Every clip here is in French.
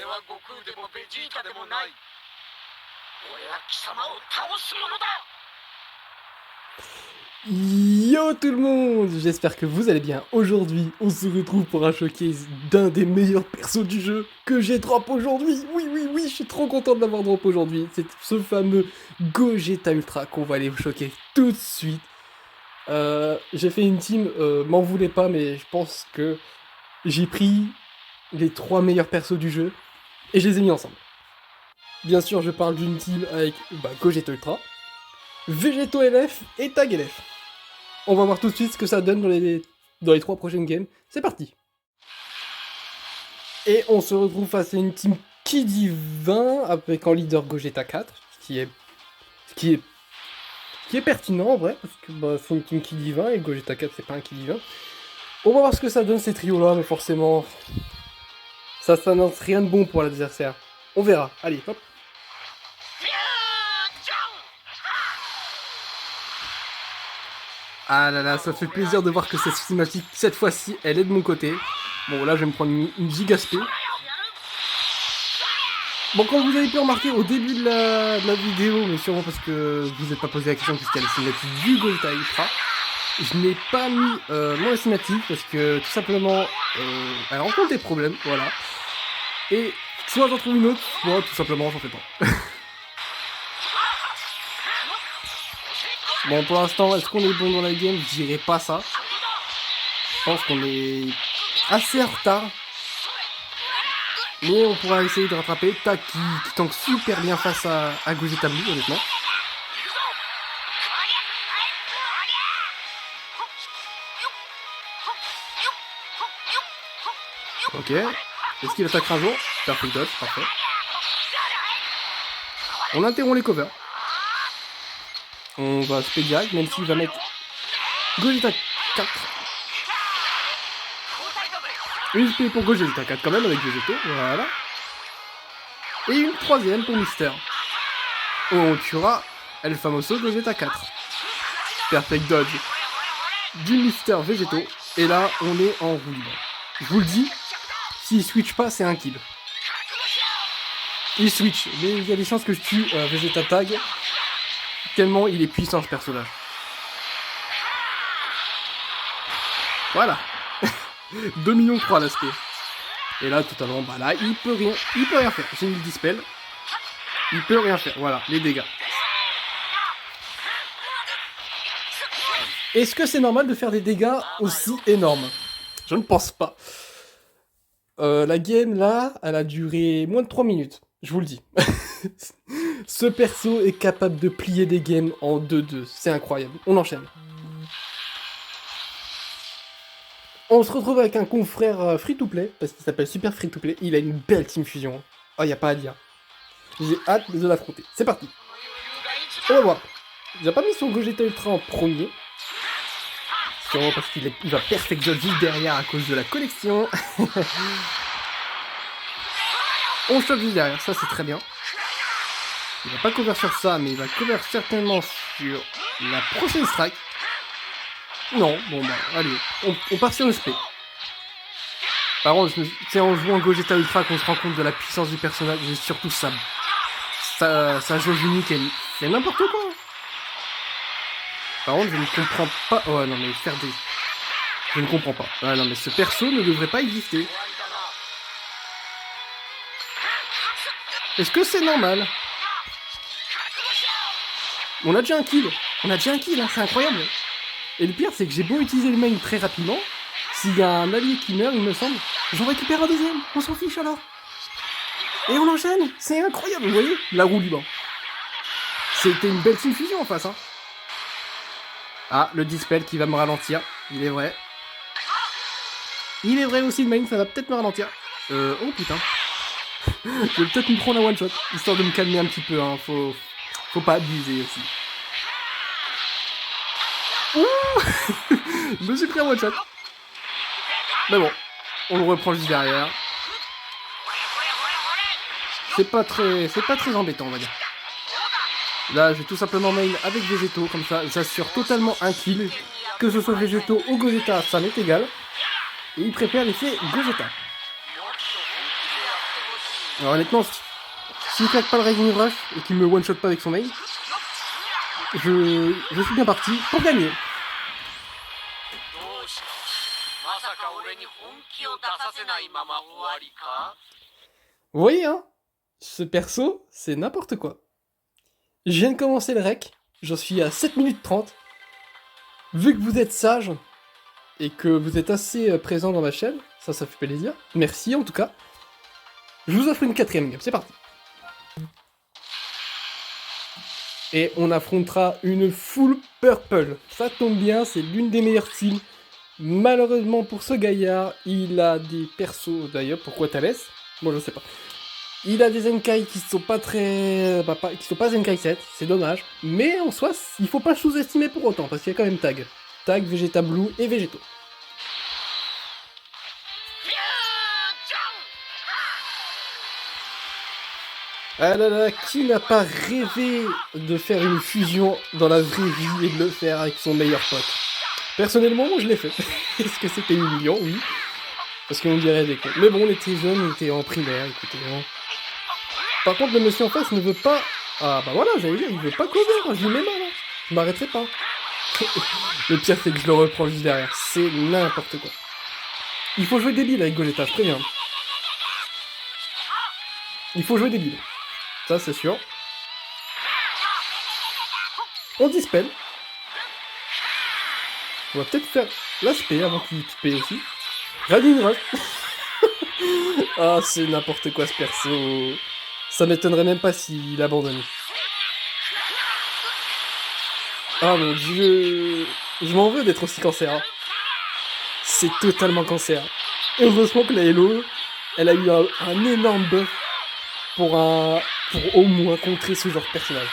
は悟空でもベジータでもない。俺は貴様を倒すものだ。 Yo tout le monde, j'espère que vous allez bien. Aujourd'hui, on se retrouve pour un showcase d'un des meilleurs persos du jeu que j'ai drop aujourd'hui. Oui, je suis trop content de l'avoir drop aujourd'hui. C'est ce fameux Gogeta Ultra qu'on va aller choquer tout de suite. J'ai fait une team, m'en voulez pas, mais je pense que j'ai pris les 3 meilleurs persos du jeu et je les ai mis ensemble. Bien sûr, je parle d'une team avec Gogeta Ultra, Végéto LF et Tag LF. On va voir tout de suite ce que ça donne dans les 3 prochaines games. C'est parti. Et on se retrouve face à une team qui dit 20 avec en leader Gogeta 4, ce qui est pertinent en vrai, parce que c'est une team qui dit 20 et Gogeta 4 c'est pas un qui dit 20. On va voir ce que ça donne ces trios là, mais forcément ça n'annonce rien de bon pour l'adversaire. On verra, allez hop. Ah là là, ça fait plaisir de voir que cette cinématique, cette fois-ci, elle est de mon côté. Bon, là, je vais me prendre une giga SP. Bon, comme vous avez pu remarquer au début de la vidéo, mais sûrement parce que je vous ai pas posé la question puisqu'il y a la cinématique du Gogeta Ultra, je n'ai pas mis mon cinématique parce que, tout simplement, elle rencontre des problèmes, voilà. Et soit j'en trouve une autre, soit tout simplement, j'en fais pas. Bon, pour l'instant, est-ce qu'on est bon dans la game? Je dirais pas ça. Je pense qu'on est assez en retard. Mais on pourra essayer de rattraper. Tac qui tank super bien face à Gogeta Blue, honnêtement. Ok. Est-ce qu'il attaquera un jour? Perfect dodge, parfait. On interrompt les covers. On va spé direct, même s'il va mettre Gogeta 4. Une spé pour Gogeta 4 quand même avec Végéto, voilà. Et une troisième pour Mister. On tuera El Famoso Gogeta 4. Perfect dodge du Mister Végéto. Et là, on est en roue libre. Je vous le dis, s'il switch pas, c'est un kill. Il switch, mais il y a des chances que je tue Vegeta Tag. Tellement il est puissant ce personnage. Voilà. 2 millions 3 l'aspect. Et là totalement, là il peut rien faire. J'ai mis le dispel. Il peut rien faire, voilà, les dégâts. Est-ce que c'est normal de faire des dégâts aussi énormes? Je ne pense pas. La game là, elle a duré moins de 3 minutes. Je vous le dis. Ce perso est capable de plier des games en 2-2. C'est incroyable. On enchaîne. On se retrouve avec un confrère free-to-play, parce qu'il s'appelle Super Free-to-Play. Il a une belle team fusion. Oh, y a pas à dire. J'ai hâte de l'affronter. C'est parti. On va voir. J'ai pas mis son Gogeta Ultra en premier. Sûrement parce qu'il va perfect dodge juste derrière à cause de la connexion. On chope juste derrière, ça c'est très bien. Il va pas cover sur ça, mais il va cover certainement sur la prochaine strike. Non, bon bah allez, on part sur le spé. Par contre, c'est en jouant Gogeta Ultra qu'on se rend compte de la puissance du personnage et surtout sa jauge unique et c'est n'importe quoi. Par contre, je ne comprends pas. Oh non mais faire des... Je ne comprends pas. Ah non mais ce perso ne devrait pas exister. Est-ce que c'est normal? On a déjà un kill. On a déjà un kill, hein, c'est incroyable. Et le pire, c'est que j'ai beau utiliser le main très rapidement. S'il y a un allié qui meurt, il me semble, j'en récupère un deuxième. On s'en fiche alors. Et on enchaîne. C'est incroyable, vous voyez? La roue libre. C'était une belle team fusion en face, hein. Ah, le dispel qui va me ralentir. Il est vrai. Il est vrai aussi, le main, ça va peut-être me ralentir. Oh putain. Je vais peut-être me prendre un one shot, histoire de me calmer un petit peu, hein. Faut pas abuser aussi. Ouh. Je me suis pris un one shot. Mais bon, on le reprend juste derrière. C'est pas très embêtant, on va dire. Là, je vais tout simplement main avec Végéto, comme ça, j'assure totalement un kill. Que ce soit Végéto ou Gogeta, ça m'est égal. Et il préfère laisser Gogeta. Alors honnêtement, s'il claque pas le Rising Rush et qu'il me one-shot pas avec son main, je suis bien parti pour gagner. どうしたまさか俺に本気を出させないまま終わりか Vous voyez, hein, ce perso, c'est n'importe quoi. Je viens de commencer le rec, j'en suis à 7 minutes 30. Vu que vous êtes sage et que vous êtes assez présent dans ma chaîne, ça fait plaisir. Merci en tout cas. Je vous offre une 4ème game, c'est parti. Et on affrontera une full purple. Ça tombe bien, c'est l'une des meilleures teams. Malheureusement pour ce gaillard, il a des persos, d'ailleurs, pourquoi Thalès? Moi je sais pas. Il a des Zenkai qui sont pas très... qui sont pas Zenkai 7, c'est dommage. Mais en soi, il faut pas sous-estimer pour autant, parce qu'il y a quand même Tag. Tag, Vegeta Blue et Végétaux. Ah là là, qui n'a pas rêvé de faire une fusion dans la vraie vie et de le faire avec son meilleur pote? Personnellement, moi je l'ai fait. Est-ce que c'était humiliant? Oui. Parce qu'on dirait des cons. Mais bon, on était jeunes, on était en primaire, écoutez. Hein. Par contre, le monsieur en face ne veut pas... Ah bah voilà, j'allais dire, il veut pas cover, je lui mets mal. Hein. Je m'arrêterai pas. Le pire, c'est que je le reprends juste derrière. C'est n'importe quoi. Il faut jouer débile avec Gogeta, je préviens. Il faut jouer débile. Ça, c'est sûr. On dispel. On va peut-être faire l'aspect avant qu'il XP aussi. Radin Rush. Ah, c'est n'importe quoi ce perso. Ça m'étonnerait même pas s'il abandonne. Ah mon dieu. Je m'en veux d'être aussi cancer. Hein. C'est totalement cancer. Et heureusement que la Hello, elle a eu un énorme buff pour au moins contrer ce genre de personnage.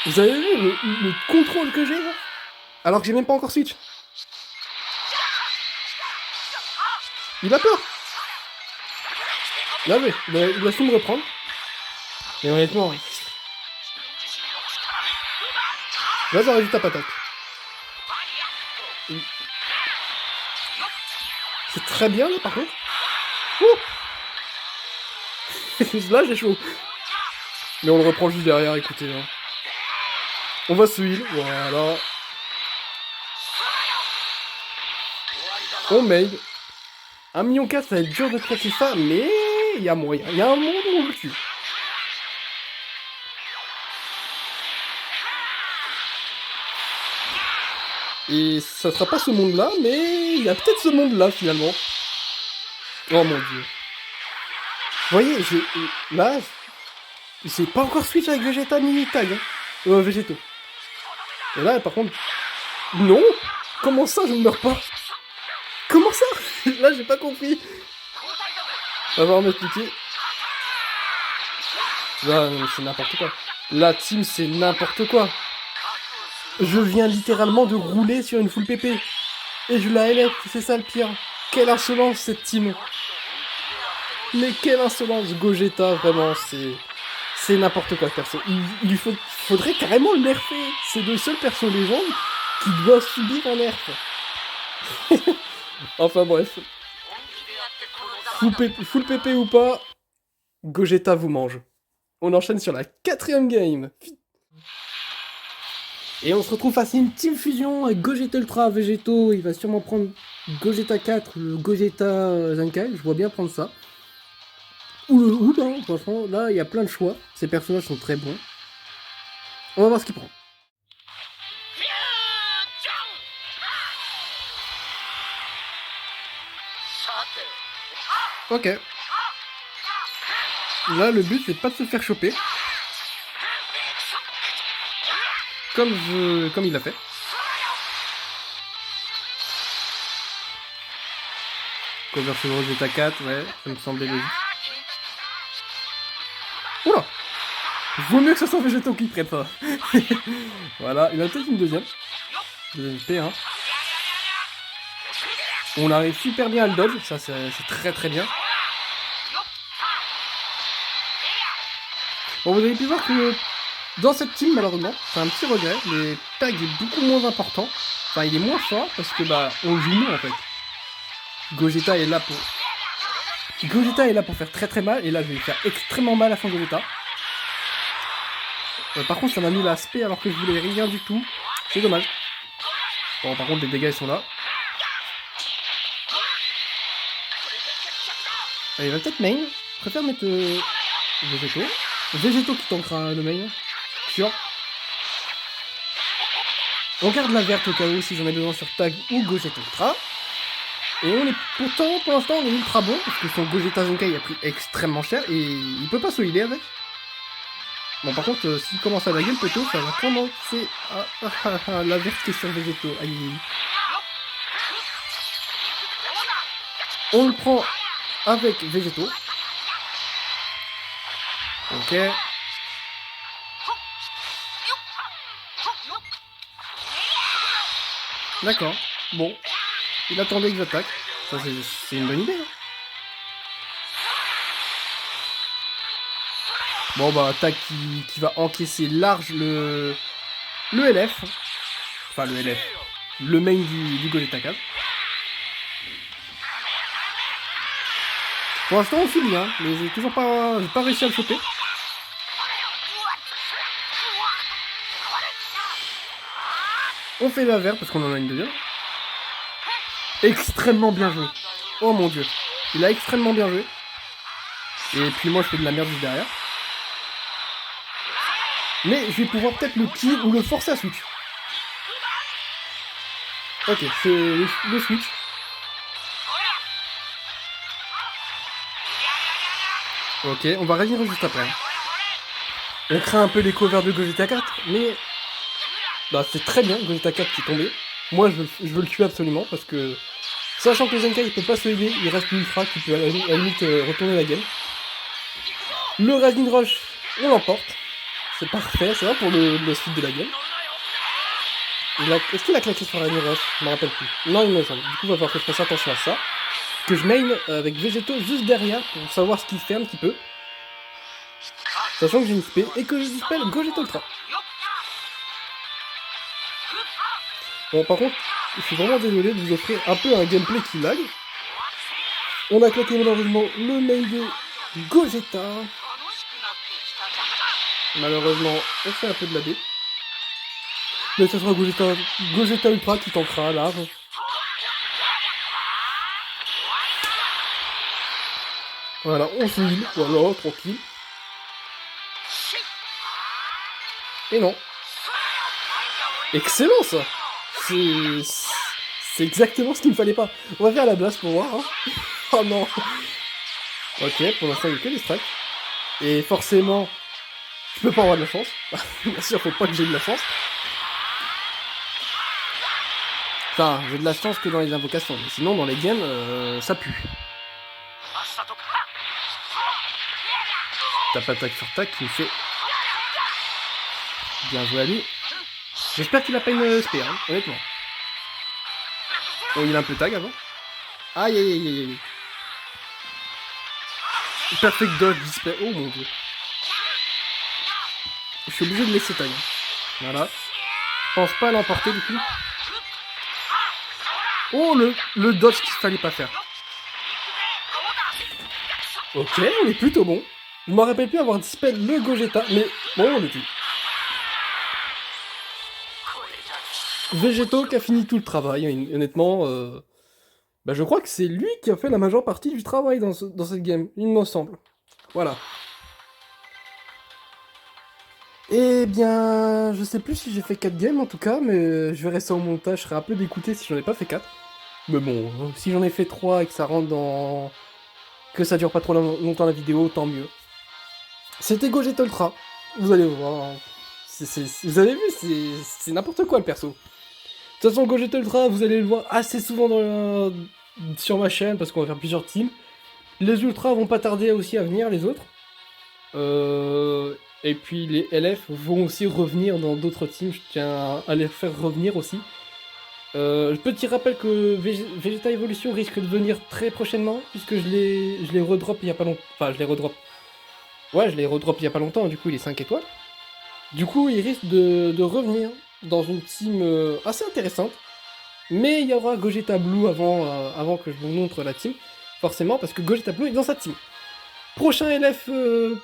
Vous avez vu le contrôle que j'ai là? Alors que j'ai même pas encore switch. Il a peur. Là, oui, il va su me reprendre. Mais honnêtement, là, j'aurais vu ta patate. C'est très bien, là, par contre. Là, j'ai chaud. Mais on le reprend juste derrière, écoutez. Hein. On va se heal, voilà. On made. 1,4 million, ça va être dur de traiter ça, mais il y a moyen. Il y a un monde où on le tue. Et ça sera pas ce monde-là, mais il y a peut-être ce monde-là, finalement. Oh mon dieu. Vous voyez, là, j'ai pas encore switch avec Vegeta ni Tag. Hein. Végétaux. Et là, par contre... Non. Comment ça, je ne meurs pas? Comment ça? Là, j'ai pas compris. On va voir m'expliquer. Là, c'est n'importe quoi. La team, c'est n'importe quoi. Je viens littéralement de rouler sur une full PP. Et je la LF, c'est ça le pire. Quelle insolence, cette team. Mais quelle insolence. Gogeta, vraiment, c'est n'importe quoi, perso. Il faudrait carrément le nerfer. C'est le seul perso légende qui doit subir un nerf. Enfin bref. Full PP ou pas, Gogeta vous mange. On enchaîne sur la 4ème game. Et on se retrouve face à une team fusion avec Gogeta Ultra, Végétaux. Il va sûrement prendre Gogeta 4, le Gogeta Zenkai. Je vois bien prendre ça. Ou non, franchement, là il y a plein de choix. Ces personnages sont très bons. On va voir ce qu'il prend. Ok. Là, le but, c'est pas de se faire choper. Comme il l'a fait. Cover sur Rosetta 4, ouais, ça me semblait logique. Oula! Vaut mieux que ce soit Végétaux qui prête ça. Voilà, il a peut-être une deuxième. Deuxième P1. On arrive super bien à le dodge, ça c'est très très bien. Bon, vous avez pu voir que dans cette team, malheureusement, c'est un petit regret, mais Tag est beaucoup moins important. Enfin, il est moins fort parce que bah on joue moins en fait. Gogeta est là Gogeta est là pour faire très très mal, et là je vais faire extrêmement mal à son Gogeta. Par contre ça m'a mis l'aspect alors que je voulais rien du tout. C'est dommage. Bon par contre les dégâts ils sont là. Allez, il va peut-être main. Je préfère mettre Végéto. Végéto qui tankera le main. Sûr. On garde la verte au cas où si j'en ai besoin sur Tag ou Gogeta Ultra. Et on est pourtant, pour l'instant, on est ultra bon, parce que son Gogeta Zenkai a pris extrêmement cher, et il peut pas se healer avec. Bon, par contre, s'il commence à laguer le poteau, ça va commencer à la verte qui est sur Végéto. Aïe, aïe. On le prend avec Végéto. Ok. D'accord. Bon. Il attendait que j'attaque. Ça, c'est une bonne idée. Hein. Bon, bah, attaque qui va encaisser large le LF. Enfin, le LF. Le main du Gogeta 4. Pour l'instant, on finit, hein. Mais j'ai toujours pas réussi à le choper. On fait la verte parce qu'on en a une deuxième. Extrêmement bien joué. Oh mon dieu. Il a extrêmement bien joué. Et puis moi je fais de la merde juste derrière. Mais je vais pouvoir peut-être le kill ou le forcer à switch. Ok, c'est le switch. Ok, on va revenir juste après. On craint un peu les covers de Gogeta 4, mais... Bah c'est très bien, Gogeta 4 qui est tombé. Moi je veux le tuer absolument, parce que... Sachant que le Zenkai il peut pas se aider, il reste l'Ultra qui peut à la limite retourner la game. Le Rising Rush, on l'emporte. C'est parfait, c'est vrai pour le suite de la game. Est-ce qu'il a claqué sur Rising Rush? Je me rappelle plus. Non, il me semble. Du coup, il va falloir que je fasse attention à ça. Que je main avec Végéto juste derrière pour savoir ce qu'il fait un petit peu. Sachant que j'ai une spé et que je dispelle Gogeta Ultra. Bon, par contre, je suis vraiment désolé de vous offrir un peu un gameplay qui lag. On a claqué malheureusement le main de Gogeta. Malheureusement, on fait un peu de la B. Mais ce sera Gogeta Ultra qui tankera large. Voilà, on se heal, voilà, tranquille. Et non. Excellent ça. C'est exactement ce qu'il me fallait pas. On va faire la blast pour voir. Hein. Oh non. Ok, pour l'instant il n'y a que des strikes. Et forcément, je peux pas avoir de la chance. Bien sûr, faut pas que j'ai de la chance. Enfin, j'ai de la chance que dans les invocations. Mais sinon, dans les games, ça pue. Tape attaque sur tac qui me fait... Bien joué à lui. J'espère qu'il a pas une SP, hein, honnêtement. Oh, il a un peu tag avant. Aïe aïe aïe aïe aïe. Perfect dodge display. Oh mon dieu. Je suis obligé de laisser tag. Voilà. Je pense pas à l'emporter du coup. Oh le dodge qu'il fallait pas faire. Ok, on est plutôt bon. Je me rappelle plus avoir dispel le Gogeta, mais bon, on le tue. Végéto qui a fini tout le travail, honnêtement. Bah, je crois que c'est lui qui a fait la majeure partie du travail dans cette game, il me semble. Voilà. Eh bien, je sais plus si j'ai fait 4 games en tout cas, mais je verrai ça au montage, je serais un peu dégoûté si j'en ai pas fait 4. Mais bon, si j'en ai fait 3 et que ça rentre dans... que ça dure pas trop longtemps la vidéo, tant mieux. C'était Gogeta Ultra, vous allez voir. Vous avez vu, c'est n'importe quoi le perso. De toute façon, Gogeta Ultra, vous allez le voir assez souvent sur ma chaîne, parce qu'on va faire plusieurs teams. Les Ultras vont pas tarder aussi à venir, les autres. Et puis les LF vont aussi revenir dans d'autres teams, je tiens à les faire revenir aussi. Petit rappel que Vegeta Evolution risque de venir très prochainement, puisque je les redrop il y a pas longtemps. Enfin, je les redrop. Ouais, je les redrop il y a pas longtemps, du coup il est 5 étoiles. Du coup, il risque de revenir dans une team assez intéressante. Mais il y aura Gogeta Blue avant que je vous montre la team. forcément, parce que Gogeta Blue est dans sa team. Prochain LF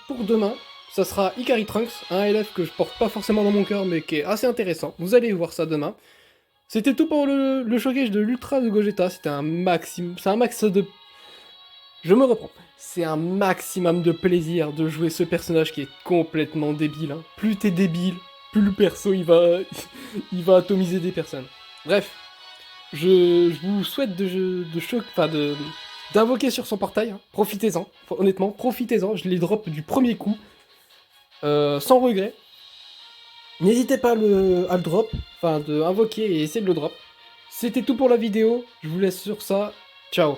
pour demain, ça sera Ikari Trunks, un LF que je porte pas forcément dans mon cœur, mais qui est assez intéressant. Vous allez voir ça demain. C'était tout pour le showcase de l'Ultra de Gogeta, c'était un maximum, c'est un max de... Je me reprends. C'est un maximum de plaisir de jouer ce personnage qui est complètement débile. Hein. Plus t'es débile, plus le perso il va atomiser des personnes. Bref, je vous souhaite d'invoquer sur son portail. Hein. Profitez-en, honnêtement, profitez-en. Je les drop du premier coup, sans regret. N'hésitez pas à le drop, enfin de invoquer et essayer de le drop. C'était tout pour la vidéo. Je vous laisse sur ça. Ciao.